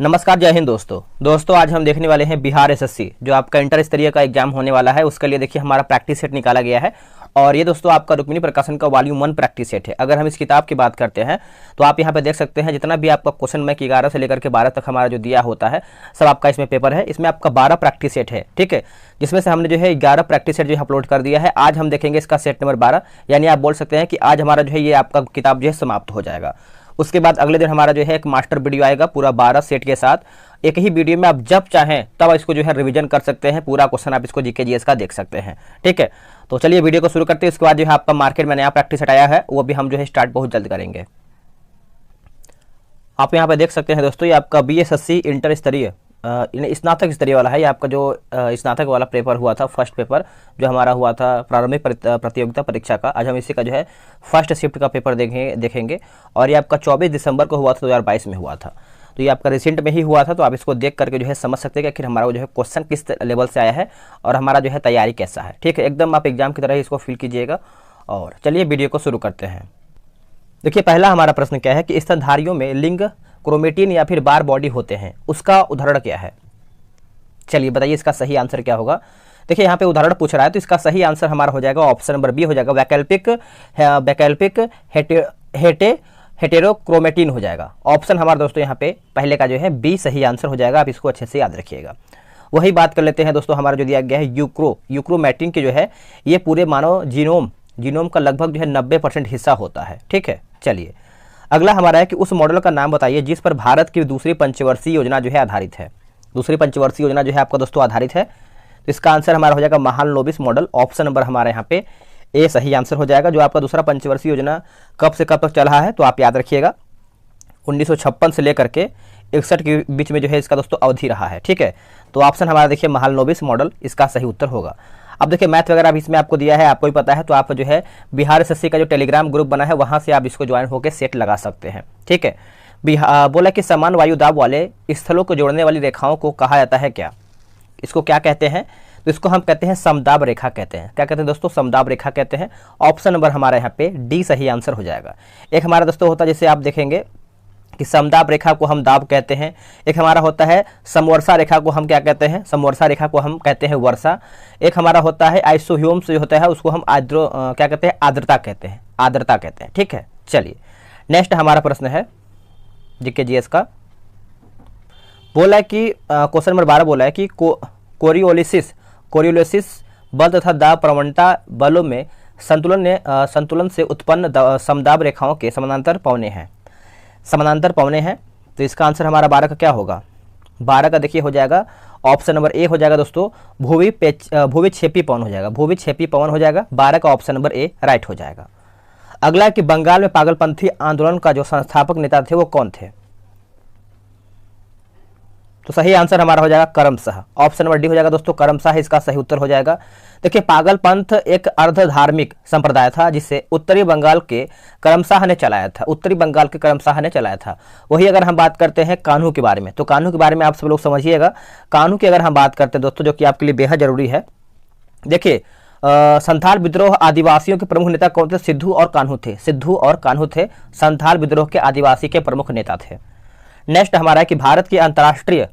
नमस्कार, जय हिंद दोस्तों आज हम देखने वाले हैं बिहार एसएससी जो आपका इंटर स्तरीय का एग्जाम होने वाला है। उसके लिए देखिए हमारा प्रैक्टिस सेट निकाला गया है और ये दोस्तों आपका रुक्मिणी प्रकाशन का वॉल्यूम 1 प्रैक्टिस सेट है। अगर हम इस किताब की बात करते हैं तो आप यहाँ पे देख सकते हैं जितना भी आपका क्वेश्चन बैंक 11 से लेकर के 12 तक हमारा जो दिया होता है सब आपका इसमें पेपर है। इसमें आपका 12 प्रैक्टिस सेट है, ठीक है, जिसमें से हमने जो है 11 प्रैक्टिस सेट जो है अपलोड कर दिया है। आज हम देखेंगे इसका सेट नंबर 12, यानी आप बोल सकते हैं कि आज हमारा जो है ये आपका किताब जो है समाप्त हो जाएगा। उसके बाद अगले दिन हमारा जो है एक मास्टर वीडियो आएगा पूरा 12 सेट के साथ। एक ही वीडियो में आप जब चाहें तब इसको जो है रिवीजन कर सकते हैं, पूरा क्वेश्चन आप इसको जीके जीएस का देख सकते हैं, ठीक है। तो चलिए वीडियो को शुरू करते हैं। उसके बाद जो है आपका मार्केट में नया प्रैक्टिस सेट आया है वो भी हम जो है स्टार्ट बहुत जल्द करेंगे। आप यहाँ पे देख सकते हैं दोस्तों, ये आपका बीएसएससी इंटर स्तरीय स्नातक स्तरीय वाला है। ये आपका जो स्नातक वाला पेपर हुआ था, फर्स्ट पेपर जो हमारा हुआ था प्रारंभिक प्रतियोगिता परीक्षा का, आज हम इसी का जो है फर्स्ट शिफ्ट का पेपर देखेंगे। और ये आपका 24 दिसंबर को हुआ था, 2022 में हुआ था। तो ये आपका रिसेंट में ही हुआ था, तो आप इसको देख करके जो है समझ सकते हैं कि आखिर हमारा जो है क्वेश्चन किस लेवल से आया है और हमारा जो है तैयारी कैसा है, ठीक है। एकदम आप एग्जाम की तरह ही इसको फील कीजिएगा। और चलिए वीडियो को शुरू करते हैं। देखिए पहला हमारा प्रश्न क्या है कि स्तनधारियों में लिंग, क्रोमेटिन या फिर बार बॉडी होते हैं, उसका उदाहरण क्या है। चलिए बताइए इसका सही आंसर क्या होगा। देखिए यहाँ पे उदाहरण पूछ रहा है तो इसका सही आंसर हमारा हो जाएगा ऑप्शन नंबर बी हो जाएगा, वैकल्पिक हेटेरोक्रोमेटिन हो जाएगा। ऑप्शन हमारा दोस्तों यहाँ पे पहले का जो है बी सही आंसर हो जाएगा। आप इसको अच्छे से याद रखिएगा। वही बात कर लेते हैं दोस्तों, हमारा जो दिया गया है यूक्रोमेटिन के जो है ये पूरे मानव जीनोम का लगभग जो है 90% हिस्सा होता है, ठीक है। चलिए अगला हमारा है कि उस मॉडल का नाम बताइए जिस पर भारत की दूसरी पंचवर्षीय योजना जो है आधारित है। दूसरी पंचवर्षीय योजना जो है आपका दोस्तों आधारित है, तो इसका आंसर हमारा हो जाएगा महालनोबिस मॉडल। ऑप्शन नंबर हमारे यहाँ पे ए सही आंसर हो जाएगा। जो आपका दूसरा पंचवर्षीय योजना कब से कब तक चला है तो आप याद रखिएगा 1956 से लेकर के 61 के बीच में जो है इसका दोस्तों अवधि रहा है, ठीक है। तो ऑप्शन हमारा देखिए महालनोबिस मॉडल इसका सही उत्तर होगा। अब देखिए मैथ वगैरह भी इसमें आपको दिया है, आपको ही पता है, तो आप जो है बिहार एसएससी का जो टेलीग्राम ग्रुप बना है वहाँ से आप इसको ज्वाइन होकर सेट लगा सकते हैं, ठीक है। बोला कि समान वायु दाब वाले स्थलों को जोड़ने वाली रेखाओं को कहा जाता है क्या। इसको क्या कहते हैं, तो इसको हम कहते हैं समदाब रेखा कहते हैं। क्या कहते हैं दोस्तों, समदाब रेखा कहते हैं। ऑप्शन नंबर हमारे यहाँ पे डी सही आंसर हो जाएगा। एक हमारा दोस्तों होता है जैसे आप देखेंगे कि समदाब रेखा को हम दाब कहते हैं। एक हमारा होता है समवर्षा रेखा को हम क्या कहते हैं, समवर्षा रेखा को हम कहते हैं वर्षा। एक हमारा होता है आइसोह्योम्स जो होता है उसको हम क्या कहते हैं, आर्द्रता कहते हैं, आर्द्रता कहते हैं, ठीक है। चलिए नेक्स्ट हमारा प्रश्न है जीके जीएस का। बोला है कि क्वेश्चन नंबर 12 बोला है कि कोरियोलिसिस बल तथा दाब प्रवणता बलों में संतुलन से उत्पन्न समदाब रेखाओं के समानांतर पवने हैं। तो इसका आंसर हमारा 12 का क्या होगा। 12 का देखिए हो जाएगा ऑप्शन नंबर ए हो जाएगा दोस्तों, भूवि क्षेपी पवन हो जाएगा, भूवि क्षेपी पवन हो जाएगा। 12 का ऑप्शन नंबर ए राइट हो जाएगा। अगला कि बंगाल में पागलपंथी आंदोलन का जो संस्थापक नेता थे वो कौन थे। तो सही आंसर हमारा हो जाएगा करमशाह। ऑप्शन नंबर डी हो जाएगा दोस्तों, करमशाह इसका सही उत्तर हो जाएगा। देखिए पागलपंथ एक अर्ध धार्मिक संप्रदाय था जिसे उत्तरी बंगाल के करमशाह ने चलाया था, उत्तरी बंगाल के करमशाह ने चलाया था। वही अगर हम बात करते हैं कान्हू के बारे में, तो कान्हू के बारे में आप सब लोग समझिएगा। कान्हू की अगर हम बात करते हैं दोस्तों, जो कि आपके लिए बेहद जरूरी है। देखिए संथाल विद्रोह आदिवासियों के प्रमुख नेता कौन थे, सिद्धू और कान्हू थे। संथाल विद्रोह के आदिवासी के प्रमुख नेता थे। नेक्स्ट हमारा है कि भारत की अंतर्राष्ट्रीय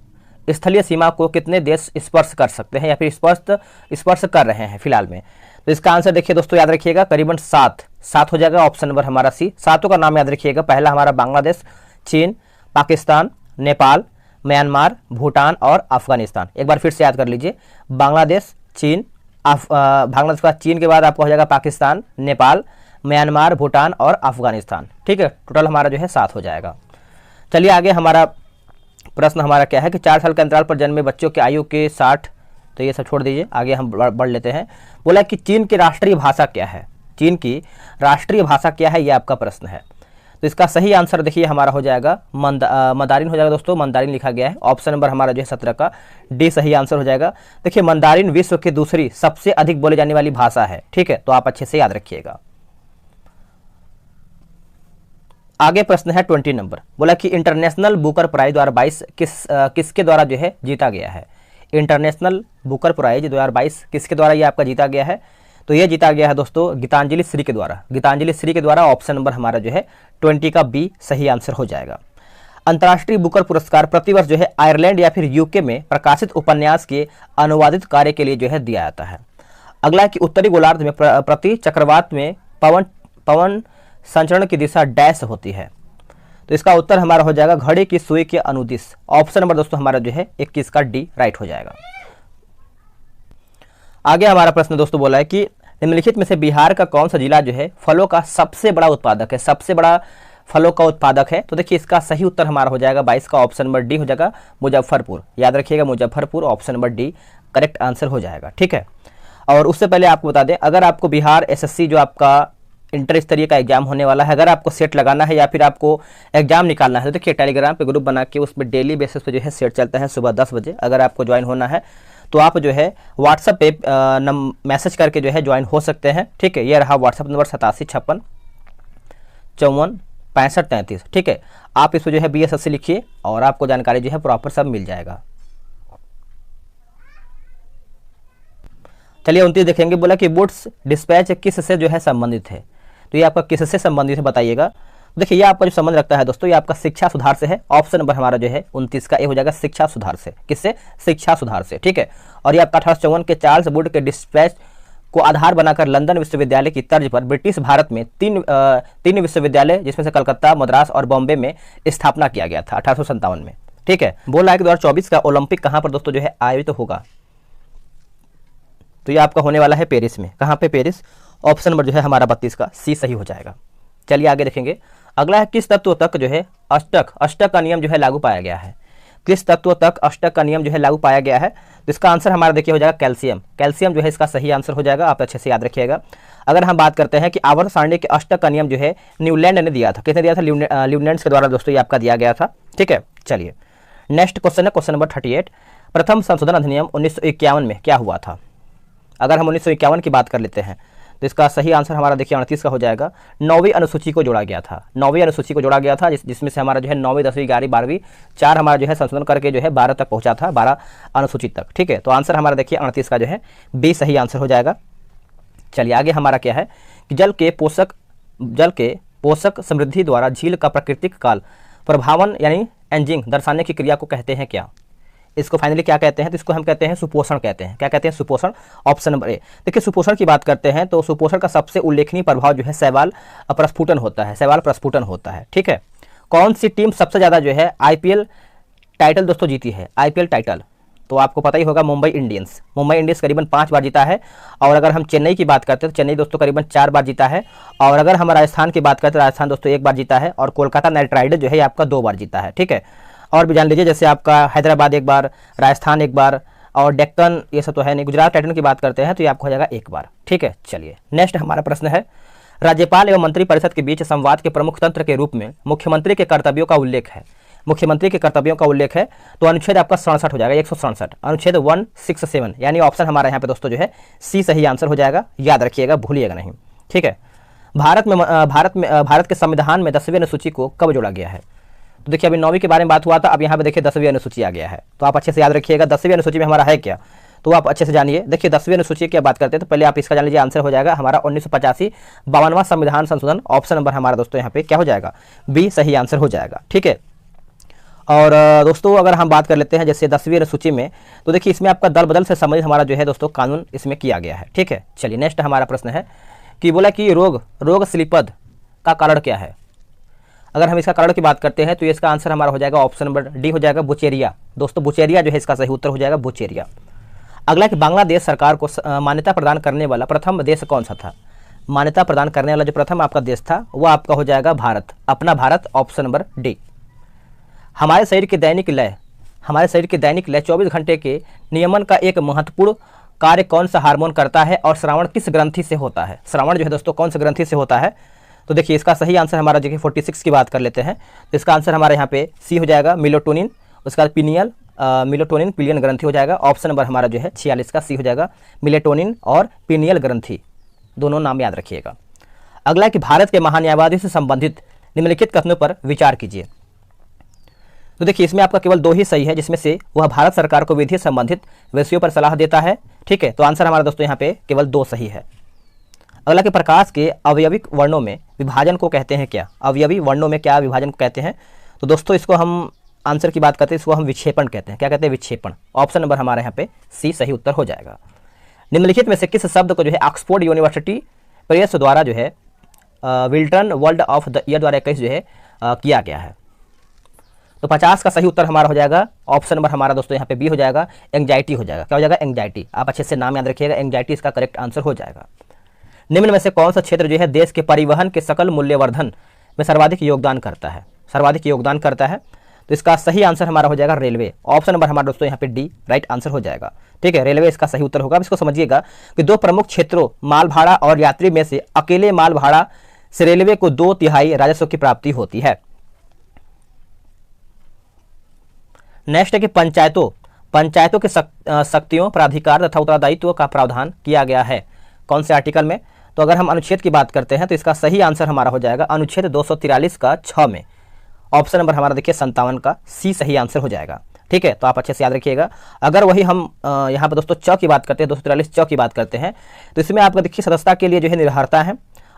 स्थलीय सीमा को कितने देश स्पर्श कर सकते हैं या फिर स्पर्श कर रहे हैं फिलहाल में। तो इसका आंसर देखिए दोस्तों याद रखिएगा करीबन 7 हो जाएगा। ऑप्शन नंबर हमारा सी। सातों का नाम याद रखिएगा। पहला हमारा बांग्लादेश, चीन, पाकिस्तान, नेपाल, म्यांमार, भूटान और अफगानिस्तान। एक बार फिर से याद कर लीजिए, बांग्लादेश, चीन, बांग्लादेश के बाद चीन के बाद आपको हो जाएगा पाकिस्तान, नेपाल, म्यांमार, भूटान और अफगानिस्तान, ठीक है। टोटल हमारा जो है 7 हो जाएगा। चलिए आगे हमारा प्रश्न हमारा क्या है कि 4 साल के अंतराल पर जन्मे बच्चों की आयु के 60, तो ये सब छोड़ दीजिए, आगे हम बढ़ लेते हैं। बोला कि चीन की राष्ट्रीय भाषा क्या है, चीन की राष्ट्रीय भाषा क्या है, ये आपका प्रश्न है। तो इसका सही आंसर देखिए हमारा हो जाएगा मंदारिन हो जाएगा दोस्तों, मंदारिन लिखा गया है। ऑप्शन नंबर हमारा जो है 17 का डी सही आंसर हो जाएगा। देखिए मंदारिन विश्व की दूसरी सबसे अधिक बोले जाने वाली भाषा है, ठीक है, तो आप अच्छे से याद रखिएगा। आगे प्रश्न है 20 नंबर। बोला कि इंटरनेशनल बुकर प्राइज 2022 किसके द्वारा जो है जीता गया है। इंटरनेशनल बुकर प्राइज 2022 किसके द्वारा ये आपका जीता गया है। तो ये जीता गया है दोस्तों गीतांजलि श्री के द्वारा। गीतांजलि श्री के द्वारा ऑप्शन नंबर हमारा जो है 20 का बी सही आंसर हो जाएगा। अंतर्राष्ट्रीय बुकर पुरस्कार प्रतिवर्ष जो है आयरलैंड या फिर यूके में प्रकाशित उपन्यास के अनुवादित कार्य के लिए जो है दिया जाता है। अगला है कि उत्तरी गोलार्ध में प्रति चक्रवात में पवन संचरण की दिशा डैश होती है। तो इसका उत्तर हमारा हो जाएगा घड़ी की सुई के अनुदिश। ऑप्शन नंबर दोस्तों हमारा जो है 21 का डी राइट हो जाएगा। आगे हमारा प्रश्न दोस्तों बोला है कि निम्नलिखित में से बिहार का कौन सा जिला जो है फलों का सबसे बड़ा उत्पादक है, सबसे बड़ा फलों का उत्पादक है। तो देखिए इसका सही उत्तर हमारा हो जाएगा 22 का ऑप्शन नंबर डी हो जाएगा मुजफ्फरपुर। याद रखिएगा Muzaffarpur option number D correct answer हो जाएगा। ठीक है, और उससे पहले आपको बता दें, अगर आपको बिहार एसएससी जो आपका इंटर स्तरीय का एग्जाम होने वाला है, अगर आपको सेट लगाना है या फिर आपको एग्जाम निकालना है तो देखिए टेलीग्राम पे ग्रुप बना के उसमें डेली बेसिस पे जो है सेट चलता है सुबह 10 बजे। अगर आपको ज्वाइन होना है तो आप जो है व्हाट्सएप पे मैसेज करके जो है ज्वाइन हो सकते हैं। ठीक है, ये रहा व्हाट्सएप नंबर 8756546533। ठीक है, आप इसमें जो है BSSC लिखिए और आपको जानकारी जो है प्रॉपर सब मिल जाएगा। चलिए 29 देखेंगे, बोला कि वुड्स डिस्पैच किससे जो है संबंधित है। तो ये आपका किससे संबंधित है बताइएगा। देखिए ये आपका जो संबंध रखता है दोस्तों, ये आपका शिक्षा सुधार से है। ऑप्शन नंबर हमारा जो है 29 का ए हो जाएगा शिक्षा सुधार से। किससे? शिक्षा सुधार से। ठीक है, और ये आपका 1854 के चार्ल्स वुड के डिस्पैच को आधार बनाकर लंदन विश्वविद्यालय की तर्ज पर ब्रिटिश भारत में तीन विश्वविद्यालय जिसमें से कलकत्ता, मद्रास और बॉम्बे में स्थापना किया गया था 1857 में। ठीक है, बोल रहा है कि 2024 का ओलंपिक कहाँ पर दोस्तों जो है आयोजित होगा। तो ये आपका होने वाला है पेरिस में। कहाँ पे? पेरिस। ऑप्शन नंबर जो है हमारा 32 का सी सही हो जाएगा। चलिए आगे देखेंगे, अगला है किस तत्व तक जो है अष्टक का नियम जो है लागू पाया गया है। किस तत्व तक अष्टक का नियम जो है लागू पाया गया है। तो इसका आंसर हमारा देखिए हो जाएगा कैल्शियम। कैल्शियम जो है इसका सही आंसर हो जाएगा, आप अच्छे से याद रखिएगा। अगर हम बात करते हैं कि आवर्त सारणी के अष्टक का नियम जो है न्यूलैंड ने दिया था। किसने दिया था? ल्यूनेंट्स के द्वारा दोस्तों ये आपका दिया गया था। ठीक है, चलिए नेक्स्ट क्वेश्चन है क्वेश्चन नंबर 38। प्रथम संशोधन अधिनियम 1951 में क्या हुआ था। अगर हम 1951 की बात कर लेते हैं तो इसका सही आंसर हमारा देखिए 38 का हो जाएगा। 9वीं अनुसूची को जोड़ा गया था। 9वीं अनुसूची को जोड़ा गया था जिसमें से हमारा जो है 9वीं 10वीं 11वीं 12वीं 4 हमारा जो है संशोधन करके जो है 12 तक पहुंचा था, 12 अनुसूची तक। ठीक है, तो आंसर हमारा देखिए 38 का जो है बी सही आंसर हो जाएगा। चलिए आगे हमारा क्या है कि जल के पोषक समृद्धि द्वारा झील का प्राकृतिक काल प्रभावन यानी एंजिंग दर्शाने की क्रिया को कहते हैं क्या। इसको फाइनली क्या कहते हैं? तो इसको हम कहते हैं सुपोषण कहते हैं। क्या कहते हैं? सुपोषण। Option number A. देखिए सुपोषण की बात करते हैं तो सुपोषण का सबसे उल्लेखनीय प्रभाव जो है शैवाल प्रस्फुटन होता है। शैवाल प्रस्फुटन होता है। ठीक है, कौन सी टीम सबसे ज़्यादा जो है IPL टाइटल दोस्तों जीती है? IPL टाइटल तो आपको पता ही होगा मुंबई इंडियंस। मुंबई इंडियंस करीबन 5 बार जीता है। और अगर हम चेन्नई की बात करते हैं तो चेन्नई दोस्तों करीबन 4 बार जीता है। और अगर हम राजस्थान की बात करते हैं राजस्थान दोस्तों 1 बार जीता है। और कोलकाता नाइट राइडर जो है आपका 2 बार जीता है। ठीक है, और भी जान लीजिए जैसे आपका हैदराबाद 1 बार, राजस्थान 1 बार और डेक्कन ये सब तो है नहीं। गुजरात टाइटन की बात करते हैं तो ये आपको हो जाएगा 1 बार। ठीक है, चलिए नेक्स्ट हमारा प्रश्न है, राज्यपाल एवं मंत्रिपरिषद के बीच संवाद के प्रमुख तंत्र के रूप में मुख्यमंत्री के कर्तव्यों का उल्लेख है। मुख्यमंत्री के कर्तव्यों का उल्लेख है तो अनुच्छेद आपका 67 हो जाएगा, 167 अनुच्छेद 167 यानी ऑप्शन हमारा यहाँ पे दोस्तों जो है सी सही आंसर हो जाएगा। याद रखिएगा, भूलिएगा नहीं। ठीक है, भारत के संविधान में 10वीं अनुसूची को कब जोड़ा गया है। तो देखिए अभी 9वीं के बारे में बात हुआ था, अब यहाँ पे देखिए 10वीं अनुसूची आ गया है। तो आप अच्छे से याद रखिएगा 10वीं अनुसूची में हमारा है क्या, तो आप अच्छे से जानिए। देखिए 10वीं अनुसूची की बात करते हैं तो पहले आप इसका जान लीजिए, आंसर हो जाएगा हमारा 1985 52वां संविधान संशोधन। ऑप्शन नंबर हमारा दोस्तों यहाँ पे क्या हो जाएगा? बी सही आंसर हो जाएगा। ठीक है, और दोस्तों अगर हम बात कर लेते हैं जैसे 10वीं अनुसूची में तो देखिए इसमें आपका दल बदल से संबंधित हमारा जो है दोस्तों कानून इसमें किया गया है। ठीक है, चलिए नेक्स्ट हमारा प्रश्न है कि बोला कि रोग स्लीपद का कारण क्या है। अगर हम इसका कारण की बात करते हैं तो इसका आंसर हमारा हो जाएगा ऑप्शन नंबर डी हो जाएगा बुचेरिया। दोस्तों बुचेरिया जो है इसका सही उत्तर हो जाएगा बुचेरिया। अगला कि बांग्लादेश सरकार को मान्यता प्रदान करने वाला प्रथम देश कौन सा था। मान्यता प्रदान करने वाला जो प्रथम आपका देश था वो आपका हो जाएगा भारत, अपना भारत। Option number D. हमारे शरीर के दैनिक लय 24 घंटे के नियमन का एक महत्वपूर्ण कार्य कौन सा हार्मोन करता है और श्रावण किस ग्रंथि से होता है। श्रावण जो है दोस्तों कौन सा ग्रंथि से होता है। तो देखिए इसका सही आंसर हमारा देखिए 46 की बात कर लेते हैं तो इसका आंसर हमारे यहाँ पे सी हो जाएगा मिलोटोनिन। उसका पिनियल मिलोटोनिन पिलियन ग्रंथि हो जाएगा। ऑप्शन नंबर हमारा जो है 46 का सी हो जाएगा मिलेटोनिन और पिनियल ग्रंथि, दोनों नाम याद रखिएगा। अगला कि भारत के महान्यायवादी से संबंधित निम्नलिखित कथनों पर विचार कीजिए। तो देखिए इसमें आपका केवल 2 ही सही है, जिसमें से वह भारत सरकार को विधि संबंधित विषयों पर सलाह देता है। ठीक है, तो आंसर हमारा दोस्तों यहाँ पे केवल 2 सही है। अगला कि प्रकाश के अवयविक वर्णों में विभाजन को कहते हैं क्या। अवयवी वर्णों में क्या विभाजन को कहते हैं। तो दोस्तों इसको हम आंसर की बात करते हैं, इसको हम विक्षेपण कहते हैं। क्या कहते हैं? विक्षेपण। ऑप्शन नंबर हमारे यहाँ पे सी सही उत्तर हो जाएगा। निम्नलिखित में से किस शब्द को जो है ऑक्सफोर्ड यूनिवर्सिटी प्रेस द्वारा जो है Wilton world of the year 2021 जो है किया गया है? तो 50 का सही उत्तर हमारा हो जाएगा ऑप्शन नंबर हमारा दोस्तों यहाँ पे बी हो जाएगा, एंग्जाइटी हो जाएगा। क्या हो जाएगा? एंग्जाइटी। आप अच्छे से नाम याद रखिएगा, एंग्जाइटी इसका करेक्ट आंसर हो जाएगा। निम्न में से कौन सा क्षेत्र जो है देश के परिवहन के सकल मूल्यवर्धन में सर्वाधिक योगदान करता है? सर्वाधिक योगदान करता है, तो इसका सही आंसर हमारा हो जाएगा रेलवे। ऑप्शन नंबर हमारा दोस्तों यहाँ पे डी राइट आंसर हो जाएगा। ठीक है, रेलवे इसका सही उत्तर होगा। अब इसको समझिएगा कि दो प्रमुख क्षेत्रों माल भाड़ा और यात्री में से अकेले माल भाड़ा से रेलवे को 2/3 राजस्व की प्राप्ति होती है। नेक्स्ट है कि पंचायतों के शक्तियों, प्राधिकार तथा उत्तरदायित्व का प्रावधान किया गया है कौन से आर्टिकल में? तो अगर हम अनुच्छेद की बात करते हैं तो इसका सही आंसर हमारा हो जाएगा अनुच्छेद 243 का 6 में। ऑप्शन नंबर हमारा देखिए 57 का सी सही आंसर हो जाएगा। ठीक है, तो आप अच्छे से याद रखिएगा। अगर वही हम यहाँ पर दोस्तों च की बात करते हैं, 243 च की बात करते हैं, तो इसमें आपका देखिए सदस्यता के लिए जो है निर्भरता है,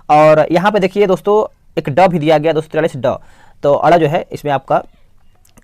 और यहाँ पे देखिए दोस्तों एक ड भी दिया गया 243 ड, तो अड़ जो है इसमें आपका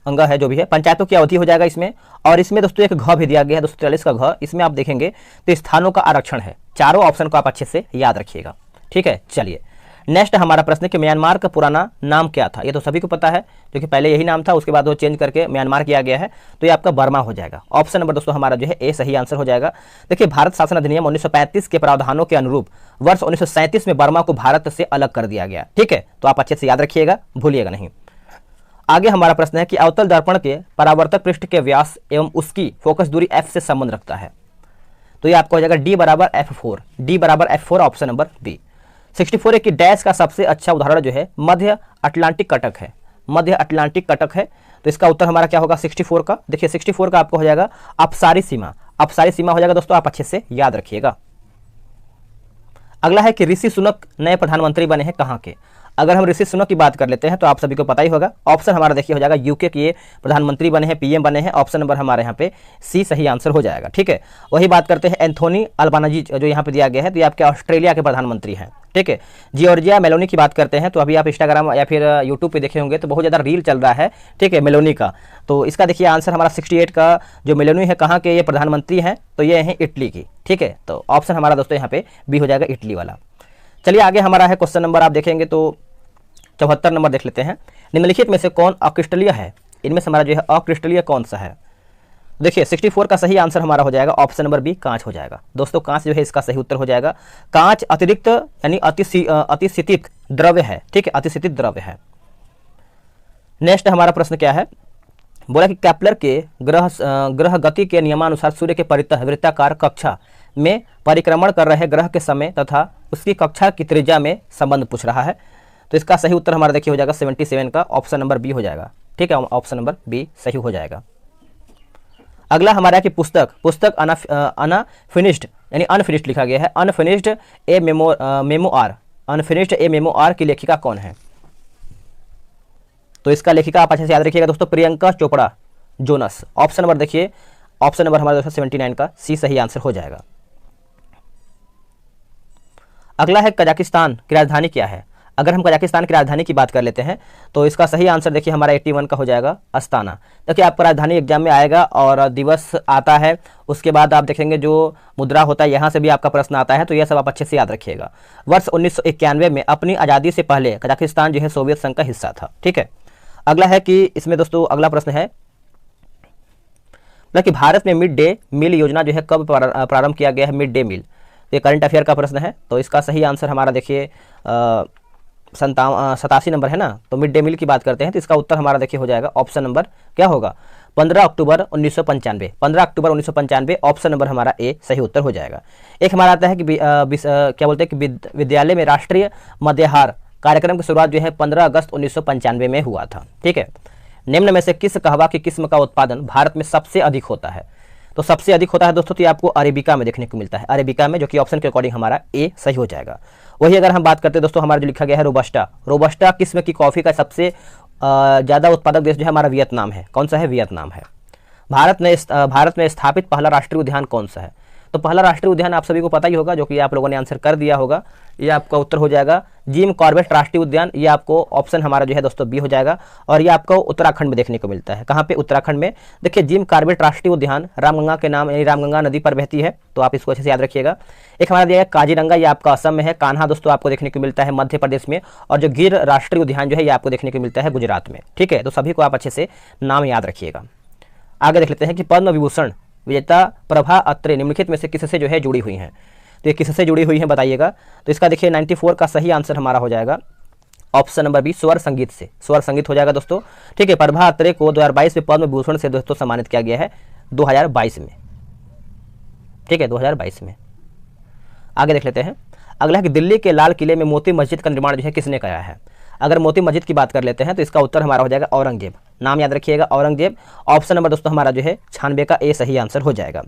अंग है जो भी है, पंचायतों की अवधि हो जाएगा इसमें। और इसमें दोस्तों एक घ भी दिया गया है 243 का घ, इसमें आप देखेंगे तो स्थानों का आरक्षण है। चारों ऑप्शन को आप अच्छे से याद रखिएगा। ठीक है, चलिए नेक्स्ट हमारा प्रश्न है कि म्यांमार का पुराना नाम क्या था? ये तो सभी को पता है, जो कि पहले यही नाम था, उसके बाद वो चेंज करके म्यांमार किया गया है, तो ये आपका बर्मा हो जाएगा। ऑप्शन नंबर दोस्तों हमारा जो है ए सही आंसर हो जाएगा। देखिए भारत शासन अधिनियम 1935 के प्रावधानों के अनुरूप वर्ष 1937 में बर्मा को भारत से अलग कर दिया गया। ठीक है, तो आप अच्छे से याद रखिएगा, भूलिएगा नहीं। आगे हमारा प्रश्न है कि अवतल दर्पण के परावर्तक पृष्ठ के व्यास एवं उसकी फोकस दूरी f से संबंध रखता है? तो ये आपको हो जाएगा डी बराबर f4, डी बराबर f4 ऑप्शन नंबर बी। 64 एक डैश का सबसे अच्छा उदाहरण जो है मध्य अटलांटिक कटक है, मध्य अटलांटिक कटक है, तो इसका उत्तर हमारा क्या होगा 64 का? देखिए 64 का आपको हो जाएगा अपसारी सीमा, अपसारी सीमा हो जाएगा दोस्तों, आप अच्छे से याद रखिएगा। अगला है कि ऋषि सुनक नए प्रधानमंत्री बने हैं कहाँ के? अगर हम ऋषि सुनक की बात कर लेते हैं तो आप सभी को पता ही होगा, ऑप्शन हमारा देखिए हो जाएगा यूके के ये प्रधानमंत्री बने हैं, पीएम बने हैं। ऑप्शन नंबर हमारे यहाँ पे सी सही आंसर हो जाएगा। ठीक है, वही बात करते हैं एंथोनी अल्बानीजी जो यहाँ पे दिया गया है, तो ये आपके ऑस्ट्रेलिया के प्रधानमंत्री हैं। ठीक है, जॉर्जिया मेलोनी की बात करते हैं तो अभी आप इंस्टाग्राम या फिर यूट्यूब पे देखे होंगे तो बहुत ज़्यादा रील चल रहा है। ठीक है, मेलोनी का, तो इसका देखिए आंसर हमारा 68 का जो मेलोनी है कहाँ के ये प्रधानमंत्री हैं? तो ये हैं इटली की। ठीक है, तो ऑप्शन हमारा दोस्तों यहाँ पे बी हो जाएगा, इटली वाला। चलिए आगे हमारा है क्वेश्चन नंबर आप देखेंगे तो 74 नंबर देख लेते हैं। निम्नलिखित में से कौन अक्रिस्टलीय है? इनमें से हमारा जो है अक्रिस्टलीय कौन सा है? देखिए 64 का सही आंसर हमारा हो जाएगा ऑप्शन नंबर बी, कांच हो जाएगा। दोस्तों कांच जो है इसका सही उत्तर हो जाएगा। कांच अतिरिक्त यानी अतिशीतित द्रव्य है। ठीक है, अतिशीतित द्रव्य है। नेक्स्ट हमारा प्रश्न क्या है? बोला कि केपलर के ग्रह गति के नियमानुसार सूर्य के परितः वृत्ताकार कक्षा में परिक्रमण कर रहे ग्रह के समय तथा उसकी कक्षा की त्रिज्या में संबंध पूछ रहा है, तो इसका सही उत्तर हमारा देखिए हो जाएगा 77 का, ऑप्शन नंबर बी हो जाएगा। ठीक है, ऑप्शन नंबर बी सही हो जाएगा। अगला हमारा कि पुस्तक अनफिनिश्ड यानी अनफिनिश्ड लिखा गया है, अनफिनिश्ड ए मेमोआर, अनफिनिश्ड ए मेमोआर की लेखिका कौन है? तो इसका लेखिका आप अच्छे से याद रखिएगा दोस्तों, Priyanka Chopra Jonas. Option number देखिए, ऑप्शन नंबर हमारा दोस्तों 79 का सी सही आंसर हो जाएगा। अगला है कजाकिस्तान की राजधानी क्या है? अगर हम कजाकिस्तान की राजधानी की बात कर लेते हैं तो इसका सही आंसर देखिए हमारा 81 का हो जाएगा, अस्ताना। देखिए आपका राजधानी एग्जाम में आएगा और दिवस आता है, उसके बाद आप देखेंगे जो मुद्रा होता है यहाँ से भी आपका प्रश्न आता है, तो यह सब आप अच्छे से याद रखिएगा। वर्ष 1991 में अपनी आज़ादी से पहले कजाकिस्तान जो है सोवियत संघ का हिस्सा था। ठीक है, अगला है कि इसमें दोस्तों अगला प्रश्न है कि भारत में मिड डे मील योजना जो है कब प्रारंभ किया गया है? मिड डे मील, ये करंट अफेयर का प्रश्न है, तो इसका सही आंसर हमारा देखिए 87 नंबर है ना। तो मिड डे मील की बात करते हैं तो इसका उत्तर हमारा देखिए हो जाएगा ऑप्शन नंबर क्या होगा 15 अक्टूबर 1995, 15 अक्टूबर 1995 ऑप्शन नंबर हमारा ए सही उत्तर हो जाएगा। एक हमारा आता है कि क्या बोलते हैं कि विद्यालय में राष्ट्रीय मध्याहार कार्यक्रम की शुरुआत जो है 15 अगस्त 1995 में हुआ था। ठीक है, निम्न में से किस कहवा की किस्म का उत्पादन भारत में सबसे अधिक होता है? तो सबसे अधिक होता है दोस्तों तो ये आपको अरेबिका में देखने को मिलता है, अरेबिका में, जो कि ऑप्शन के अकॉर्डिंग हमारा ए सही हो जाएगा। वही अगर हम बात करते हैं दोस्तों हमारा जो लिखा गया है रोबस्टा, रोबस्टा किस्म की कॉफ़ी का सबसे ज़्यादा उत्पादक देश जो है हमारा वियतनाम है। कौन सा है? वियतनाम है। भारत में स्थापित पहला राष्ट्रीय उद्यान कौन सा है? तो पहला राष्ट्रीय उद्यान आप सभी को पता ही होगा, जो कि आप लोगों ने आंसर कर दिया होगा। ये आपका उत्तर हो जाएगा जिम कॉर्बेट राष्ट्रीय उद्यान। ये आपको ऑप्शन हमारा जो है दोस्तों बी हो जाएगा। और ये आपको उत्तराखंड में देखने को मिलता है। कहाँ पे? उत्तराखंड में। देखिए जिम कॉर्बेट राष्ट्रीय उद्यान रामगंगा के नाम यानी रामगंगा नदी पर बहती है, तो आप इसको अच्छे से याद रखिएगा। एक हमारा दिया है काजीरंगा, ये आपका असम में है। कान्हा दोस्तों आपको देखने को मिलता है मध्य प्रदेश में। और जो गिर राष्ट्रीय उद्यान जो है ये आपको देखने को मिलता है गुजरात में। ठीक है, तो सभी को आप अच्छे से नाम याद रखिएगा। आगे देख लेते हैं कि पद्म विभूषण विजेता प्रभा अत्रे निम्नलिखित में से किससे जो है जुड़ी हुई हैं। तो ये किससे जुड़ी हुई हैं बताइएगा। तो इसका देखिए 94 का सही आंसर हमारा हो जाएगा ऑप्शन नंबर बी, स्वर संगीत से। स्वर संगीत हो जाएगा दोस्तों। ठीक है, प्रभा अत्रे को 2022 में पद्म विभूषण से दोस्तों सम्मानित किया गया है 2022 में। ठीक है, 2022 में। आगे देख लेते हैं। अगला है कि दिल्ली के लाल किले में मोती मस्जिद का निर्माण जो है किसने कराया है। अगर मोती मस्जिद की बात कर लेते हैं तो इसका उत्तर हमारा हो जाएगा औरंगजेब। नाम याद रखिएगा औरंगजेब। ऑप्शन नंबर दोस्तों हमारा जो है 96 का ए सही आंसर हो जाएगा।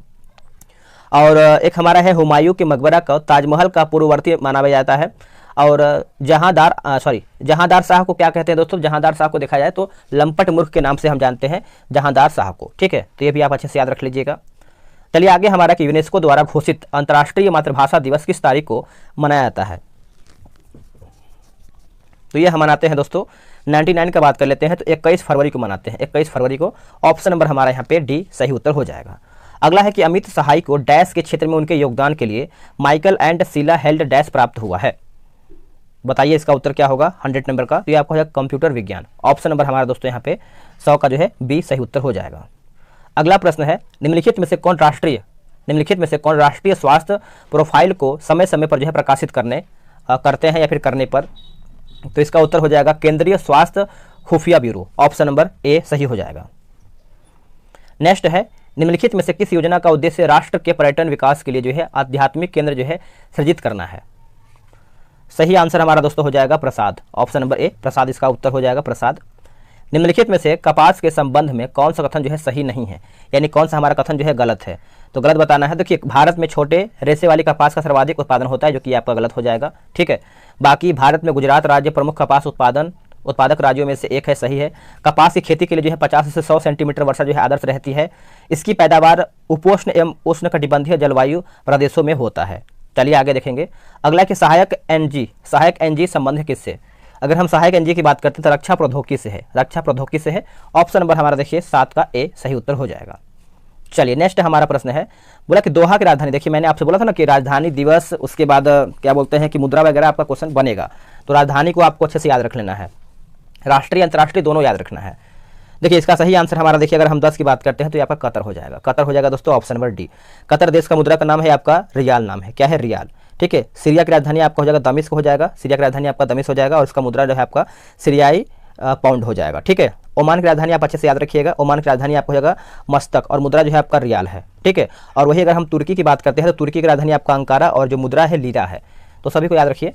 और एक हमारा है हुमायूं के मकबरा को ताजमहल का पूर्ववर्ती माना जाता है। और जहांदार शाह को क्या कहते हैं दोस्तों। जहांदार शाह को देखा जाए तो लंपट मूर्ख के नाम से हम जानते हैं जहांदार शाह को। ठीक है, तो ये भी आप अच्छे से याद रख लीजिएगा। चलिए आगे हमारा कि यूनेस्को द्वारा घोषित अंतर्राष्ट्रीय मातृभाषा दिवस किस तारीख को मनाया जाता है। तो ये हम मनाते हैं दोस्तों 99 का बात कर लेते हैं तो 21 फरवरी को मनाते हैं। 21 फरवरी को। ऑप्शन नंबर हमारा यहाँ पे डी सही उत्तर हो जाएगा। अगला है कि अमित सहाय को डैश के क्षेत्र में उनके योगदान के लिए माइकल एंड शीला हेल्ड डैश प्राप्त हुआ है। बताइए इसका उत्तर क्या होगा 100 नंबर का। तो ये आपको हो जाएगा कंप्यूटर विज्ञान। ऑप्शन नंबर हमारा दोस्तों यहाँ पे 100 का जो है बी सही उत्तर हो जाएगा। अगला प्रश्न है निम्नलिखित में से कौन राष्ट्रीय स्वास्थ्य प्रोफाइल को समय समय पर जो है प्रकाशित करते हैं या फिर करने पर। तो इसका उत्तर हो जाएगा केंद्रीय स्वास्थ्य खुफिया ब्यूरो। ऑप्शन नंबर ए सही हो जाएगा। नेक्स्ट है निम्नलिखित में से किस योजना का उद्देश्य राष्ट्र के पर्यटन विकास के लिए जो है आध्यात्मिक केंद्र जो है सृजित करना है। सही आंसर हमारा दोस्तों हो जाएगा प्रसाद। ऑप्शन नंबर ए प्रसाद इसका उत्तर हो जाएगा प्रसाद। निम्नलिखित में से कपास के संबंध में कौन सा कथन जो है सही नहीं है, यानी कौन सा हमारा कथन जो है गलत है। तो गलत बताना है। देखिए भारत में छोटे रेशे वाली कपास का सर्वाधिक उत्पादन होता है, जो कि आपका गलत हो जाएगा। ठीक है, बाकी भारत में गुजरात राज्य प्रमुख कपास उत्पादक राज्यों में से एक है, सही है। कपास की खेती के लिए जो है 50 से 100 सेंटीमीटर वर्षा जो है आदर्श रहती है। इसकी पैदावार उपोष्ण एवं उष्णकटिबंधीय जलवायु प्रदेशों में होता है। चलिए आगे देखेंगे। अगला कि सहायक एनजी संबंध किससे। अगर हम सहायक एनजी की बात करते हैं तो रक्षा प्रौद्योगिकी से है। ऑप्शन नंबर हमारा देखिए 7 का ए सही उत्तर हो जाएगा। चलिए नेक्स्ट हमारा प्रश्न है, बोला कि दोहा की राजधानी। देखिए मैंने आपसे बोला था ना कि राजधानी दिवस, उसके बाद क्या बोलते हैं कि मुद्रा वगैरह आपका क्वेश्चन बनेगा, तो राजधानी को आपको अच्छे से याद रख लेना है। राष्ट्रीय अंतर्राष्ट्रीय दोनों याद रखना है। देखिए इसका सही आंसर हमारा देखिए अगर हम 10 की बात करते हैं तो ये आपका कतर हो जाएगा। कतर हो जाएगा दोस्तों ऑप्शन नंबर डी। कतर देश का मुद्रा का नाम है आपका रियाल नाम है। क्या है? रियाल। ठीक है, सीरिया की राजधानी आपका हो जाएगा दमिश्क हो जाएगा। सीरिया की राजधानी आपका दमिश्क हो जाएगा और उसका मुद्रा जो है आपका सीरियाई पाउंड हो जाएगा। ठीक है, ओमान की राजधानी आप अच्छे से याद रखिएगा। ओमान की राजधानी आपको हो जाएगा मस्तक और मुद्रा जो है आपका रियाल है। ठीक है, और वही अगर हम तुर्की की बात करते हैं तो तुर्की की राजधानी आपका अंकारा और जो मुद्रा है लीरा है। तो सभी को याद रखिए।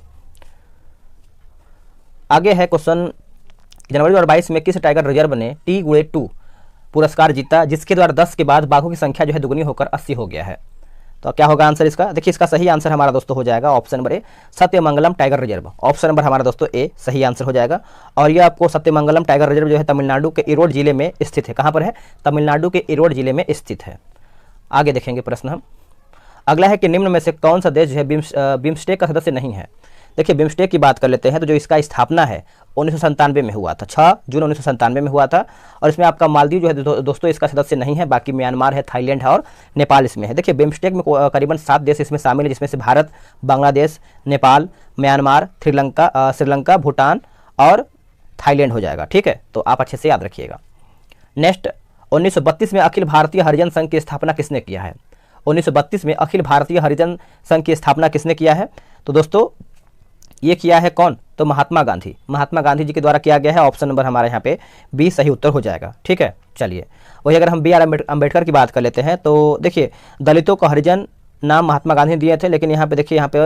आगे है क्वेश्चन, जनवरी 2022 में किस टाइगर रिजर्व ने T-2 पुरस्कार जीता, जिसके द्वारा 10 के बाद बाघों की संख्या जो है दुगनी होकर 80 हो गया है। तो क्या होगा आंसर इसका? देखिए इसका सही आंसर हमारा दोस्तों हो जाएगा option number A Sathyamangalam tiger reserve. Option number हमारा दोस्तों ए सही आंसर हो जाएगा। और ये आपको सत्यमंगलम टाइगर रिजर्व जो है तमिलनाडु के ईरोड जिले में स्थित है। कहाँ पर है? तमिलनाडु के ईरोड जिले में स्थित है। आगे देखेंगे प्रश्न हम। अगला है कि निम्न में से कौन सा देश जो है बिम्स्टेक का सदस्य नहीं है। देखिए बिम्स्टेक की बात कर लेते हैं तो जो इसका स्थापना है 1997 में हुआ था, 6 जून 1997 में हुआ था। और इसमें आपका मालदीव जो है दोस्तों इसका सदस्य नहीं है, बाकी म्यांमार है, थाईलैंड है और नेपाल इसमें है। देखिए बिम्स्टेक में करीबन 7 देश इसमें शामिल है, जिसमें से भारत, बांग्लादेश, नेपाल, म्यांमार, श्रीलंका, भूटान और थाईलैंड हो जाएगा। ठीक है, तो आप अच्छे से याद रखिएगा। नेक्स्ट, 1932 में अखिल भारतीय हरिजन संघ की स्थापना किसने किया है। 1932 में अखिल भारतीय हरिजन संघ की स्थापना किसने किया है? तो दोस्तों ये किया है कौन? तो महात्मा गांधी जी के द्वारा किया गया है। ऑप्शन नंबर हमारे यहाँ पे बी सही उत्तर हो जाएगा। ठीक है, चलिए वही अगर हम B.R. अम्बेडकर की बात कर लेते हैं तो देखिए दलितों को हरिजन नाम महात्मा गांधी ने दिए थे, लेकिन यहाँ पे देखिए यहाँ पे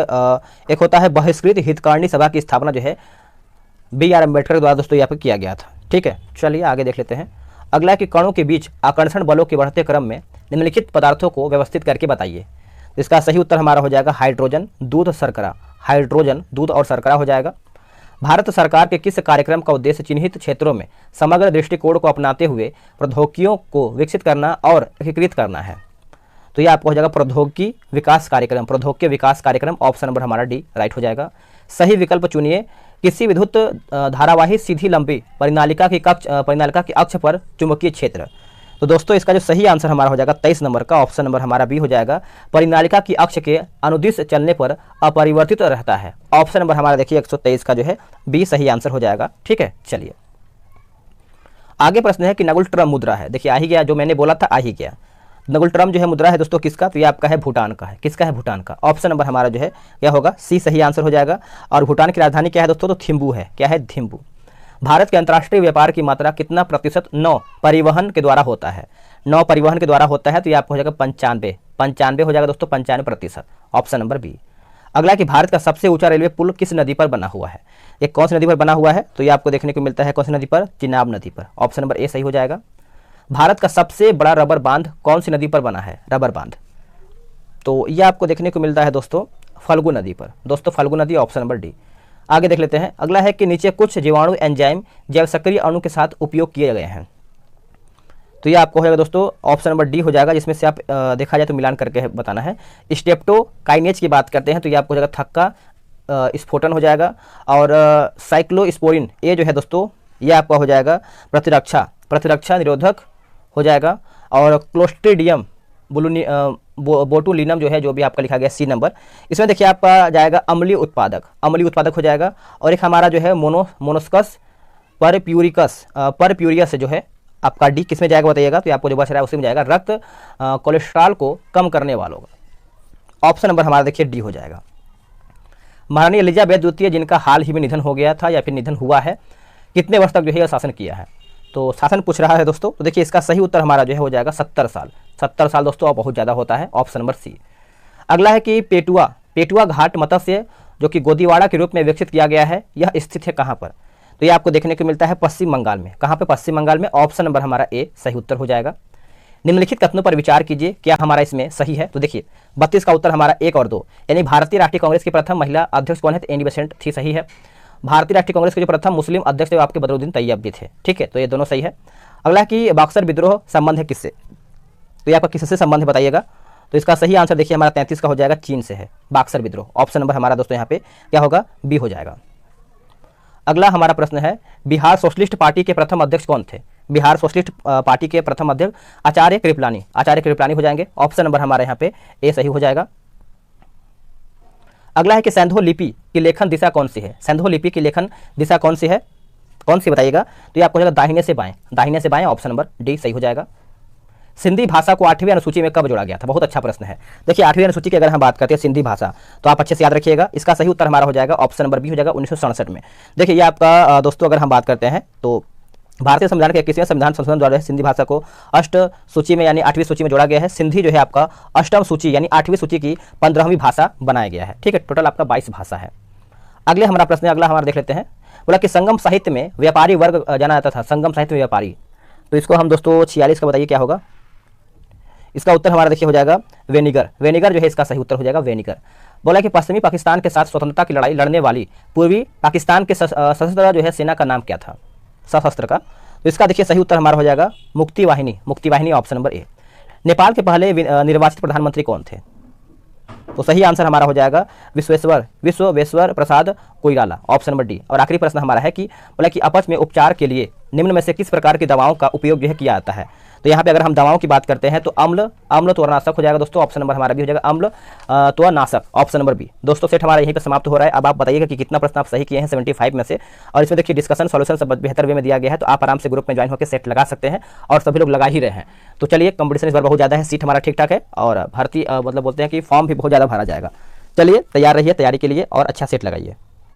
एक होता है बहिष्कृत हितकारिणी सभा की स्थापना जो है B.R. अम्बेडकर के द्वारा दोस्तों यहाँ पे किया गया था। ठीक है, चलिए आगे देख लेते हैं। अगला कि कणों के बीच आकर्षण बलों के बढ़ते क्रम में निम्नलिखित पदार्थों को व्यवस्थित करके बताइए। इसका सही उत्तर हमारा हो जाएगा हाइड्रोजन, दूध, शर्करा। हाइड्रोजन, दूध और शर्करा हो जाएगा। भारत सरकार के किस कार्यक्रम का उद्देश्य चिन्हित क्षेत्रों में समग्र दृष्टिकोण को अपनाते हुए प्रौद्योगिकियों को विकसित करना और एकीकृत करना है। तो ये आपका हो जाएगा प्रौद्योगिकी विकास कार्यक्रम, प्रौद्योगिकी विकास कार्यक्रम, ऑप्शन नंबर हमारा डी राइट हो जाएगा। सही विकल्प चुनिए। किसी विद्युत धारावाही सीधी लंबी परिनालिका की अक्ष पर चुंबकीय क्षेत्र। तो दोस्तों इसका जो सही आंसर हमारा हो जाएगा 23 नंबर का, ऑप्शन नंबर हमारा बी हो जाएगा। परिनालिका की अक्ष के अनुदिश चलने पर अपरिवर्तित रहता है। ऑप्शन नंबर हमारा देखिए 123 का जो है बी सही आंसर हो जाएगा। ठीक है, चलिए आगे प्रश्न है कि नगुल ट्रम मुद्रा है। देखिए आ ही गया, जो मैंने बोला था आ ही गया। नगुल ट्रम जो है मुद्रा है दोस्तों किसका, तो ये आपका है भूटान का है। किसका है, भूटान का। ऑप्शन नंबर हमारा जो है क्या होगा, सी सही आंसर हो जाएगा। और भूटान की राजधानी क्या है दोस्तों, तो थिम्पू है। क्या है, थिम्पू। भारत के अंतर्राष्ट्रीय व्यापार की मात्रा कितना प्रतिशत नौ परिवहन के द्वारा होता है, नौ परिवहन के द्वारा होता है, तो ये आपको हो जाएगा 95 हो जाएगा दोस्तों, 95%। Option number B. अगला कि भारत का सबसे ऊंचा रेलवे पुल किस नदी पर बना हुआ है, ये कौन सी नदी पर बना हुआ है, तो ये आपको देखने को मिलता है कौन सी नदी पर, चिनाब नदी पर। ऑप्शन नंबर ए सही हो जाएगा। भारत का सबसे बड़ा रबर बांध कौन सी नदी पर बना है, रबर बांध, तो ये आपको देखने को मिलता है दोस्तों फल्गु नदी पर। दोस्तों फल्गु नदी, ऑप्शन नंबर डी। आगे देख लेते हैं। अगला है कि नीचे कुछ जीवाणु एंजाइम जैव सक्रिय अणु के साथ उपयोग किए गए हैं, तो ये आपको हो जाएगा दोस्तों ऑप्शन नंबर डी हो जाएगा, जिसमें से आप देखा जाए तो मिलान करके बताना है। स्टेप्टोकाइनेज की बात करते हैं तो ये आपको हो जाएगा थक्का स्फोटन हो जाएगा। और साइक्लोस्पोरिन ये जो है दोस्तों ये आपका हो जाएगा प्रतिरक्षा निरोधक हो जाएगा। और क्लोस्ट्रीडियम बोटुलिनम जो है, जो भी आपका लिखा गया सी नंबर, इसमें देखिए आपका जाएगा अम्लीय उत्पादक हो जाएगा। और एक हमारा जो है मोनोस्कस परप्यूरियस जो है आपका डी किस में जाएगा बताइएगा, तो आपको जो बच रहा है उसी में जाएगा, रक्त कोलेस्ट्रॉल को कम करने वालों का। ऑप्शन नंबर हमारा देखिए डी हो जाएगा। महारानी एलिजाबेथ द्वितीय जिनका हाल ही में निधन हो गया था या फिर निधन हुआ है, कितने वर्ष तक जो है यह शासन किया है, तो शासन पूछ रहा है दोस्तों। तो देखिए इसका सही उत्तर हमारा जो है हो जाएगा 70 साल। 70 साल दोस्तों अब बहुत ज़्यादा होता है। Option number C. अगला है कि पेटुआ घाट मत्स्य जो कि गोदीवाड़ा के रूप में विकसित किया गया है, यह स्थित है कहाँ पर, तो ये आपको देखने को मिलता है पश्चिम बंगाल में। कहाँ पे, पश्चिम बंगाल में। ऑप्शन नंबर हमारा ए सही उत्तर हो जाएगा। निम्नलिखित कथनों पर विचार कीजिए, क्या हमारा इसमें सही है, तो देखिए 32 का उत्तर हमारा 1 और 2, यानी भारतीय राष्ट्रीय कांग्रेस की प्रथम महिला अध्यक्ष कौन है, तो एनी बेसेंट थी, सही है। भारतीय राष्ट्रीय कांग्रेस के जो प्रथम मुस्लिम अध्यक्ष थे आपके बदरुद्दीन तैयब भी थे। ठीक है, तो ये दोनों सही है। अगला कि बक्सर विद्रोह संबंध है किससे, तो ये आपका किससे संबंध है बताइएगा, तो इसका सही आंसर देखिए हमारा 33 का हो जाएगा, चीन से है बक्सर विद्रोह। ऑप्शन नंबर हमारा दोस्तों यहाँ पे क्या होगा, बी हो जाएगा। अगला हमारा प्रश्न है बिहार सोशलिस्ट पार्टी के प्रथम अध्यक्ष कौन थे, बिहार सोशलिस्ट पार्टी के प्रथम अध्यक्ष आचार्य कृपलानी हो जाएंगे। ऑप्शन नंबर हमारे यहाँ पे ए सही हो जाएगा। अगला है कि सैंधो लिपि की लेखन दिशा कौन सी है, सैंधो लिपि की लेखन दिशा कौन सी है, कौन सी बताइएगा, तो ये आपको हो जाएगा दाहिने से बाएं। ऑप्शन नंबर डी सही हो जाएगा। सिंधी भाषा को 8वीं अनुसूची में कब जोड़ा गया था, बहुत अच्छा प्रश्न है। देखिए 8वीं अनुसूची की अगर हम बात करते हैं सिंधी भाषा, तो आप अच्छे से याद रखिएगा, इसका सही उत्तर हमारा हो जाएगा ऑप्शन नंबर बी हो जाएगा 1967 में। देखिए ये आपका दोस्तों अगर हम बात करते हैं तो भारतीय संविधान के 21वें संविधान संशोधन द्वारा सिंधी भाषा को अष्ट सूची में यानी 8वीं सूची में जोड़ा गया है। सिंधी जो है आपका अष्टम सूची यानी 8वीं सूची की 15वीं भाषा बनाया गया है। ठीक है, टोटल आपका 22 भाषा है। अगले हमारा प्रश्न अगला हमारा देख लेते हैं। बोला कि संगम साहित्य में व्यापारी वर्ग जाना जाता था, संगम साहित्य में व्यापारी, तो इसको हम दोस्तों 46 का बताइए क्या होगा, इसका उत्तर हमारा देखिए हो जाएगा वेनिगर जो है इसका सही उत्तर हो जाएगा वेनिगर। बोला कि पश्चिमी पाकिस्तान के साथ स्वतंत्रता की लड़ाई लड़ने वाली पूर्वी पाकिस्तान के सशस्त्र जो है सेना का नाम क्या था, सशस्त्र का, तो इसका देखिए सही उत्तर हमारा हो जाएगा मुक्ति वाहिनी। Option number A. नेपाल के पहले निर्वाचित प्रधानमंत्री कौन थे, तो सही आंसर हमारा हो जाएगा Vishweshwar Prasad Koirala. Option number D. और आखिरी प्रश्न हमारा है कि बोला कि अपच में उपचार के लिए निम्न में से किस प्रकार की दवाओं का उपयोग जो है किया जाता है, तो यहाँ पे अगर हम दवाओं की बात करते हैं तो अम्ल त्वरनाशक हो जाएगा दोस्तों। ऑप्शन नंबर हमारा भी हो जाएगा अम्ल त्वरनाशक। Option number B. दोस्तों सेट हमारा यहीं पे समाप्त हो रहा है। अब आप बताइएगा कि कितना प्रश्न आप सही किए हैं 75 में से, और इसमें देखिए डिस्कशन सॉल्यूशन सब बेहतर वे में दिया गया है, तो आप आराम से ग्रुप में ज्वाइन होकर सेट लगा सकते हैं, और सभी लोग लगा ही रहे हैं। तो चलिए कंपटीशन इस बार बहुत ज़्यादा है, सीट हमारा ठीक ठाक है, और भर्ती मतलब बोलते हैं कि फॉर्म भी बहुत ज़्यादा भरा जाएगा। चलिए तैयार रहिए तैयारी के लिए और अच्छा सेट लगाइए।